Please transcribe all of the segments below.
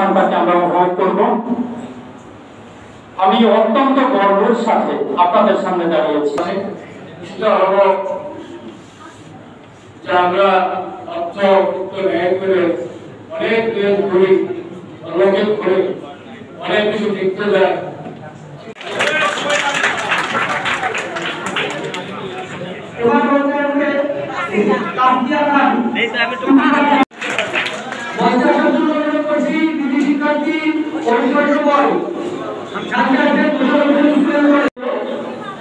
অনুষ্ঠানটাকে আমরা উপভোগ করব। আমি অত্যন্ত গর্বের সাথে আপনাদের সামনে দাঁড়িয়েছি। সেটা হলো যে আমরা অর্থ ব্যয় করে অনেক দেশ ঘুরি, লোকের ঘুরে অনেক কিছু দেখতে যায়।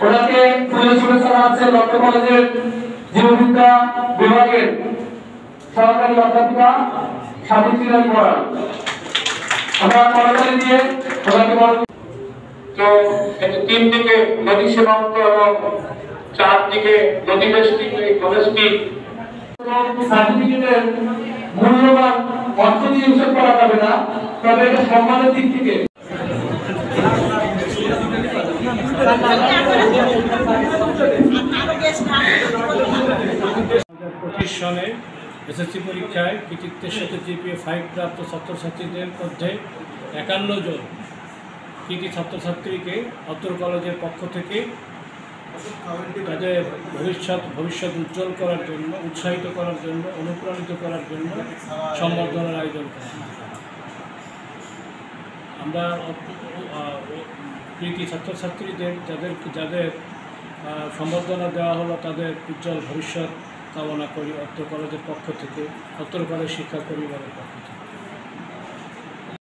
ওনাকে ফুলের শুভেচ্ছা জানাচ্ছে লক্ষ্য কলেজের জীববিদ্যা বিভাগের সহকারী অধ্যাপিকা সাবিত্রী রানী বড়াল। আমরা করতালি দিয়ে ওনাকে তো তিন দিকে নদী সীমান্ত এবং চারদিকে নদী বেষ্টিত সার্টিফিকেটের মূল্যবান অর্থ দিয়ে হিসাব করা যাবে না, তবে এটা সম্মানের দিক থেকে সনে এসএসসি পরীক্ষায় কৃতিত্বের সাথে জিপিএ 5 প্রাপ্ত ছাত্রছাত্রীদের মধ্যে 51 জন কৃতি ছাত্রছাত্রীকে অত্র কলেজের পক্ষ থেকে তাদের ভবিষ্যৎ উজ্জ্বল করার জন্য, উৎসাহিত করার জন্য, অনুপ্রাণিত করার জন্য সম্বর্ধনার আয়োজন করা। আমরা কৃতি ছাত্রছাত্রীদের যাদের সম্বর্ধনা দেওয়া হলো তাদের উজ্জ্বল ভবিষ্যৎ কামনা করি অত্র কলেজের পক্ষ থেকে, অত্র কলেজ শিক্ষা পরিবারের পক্ষ থেকে।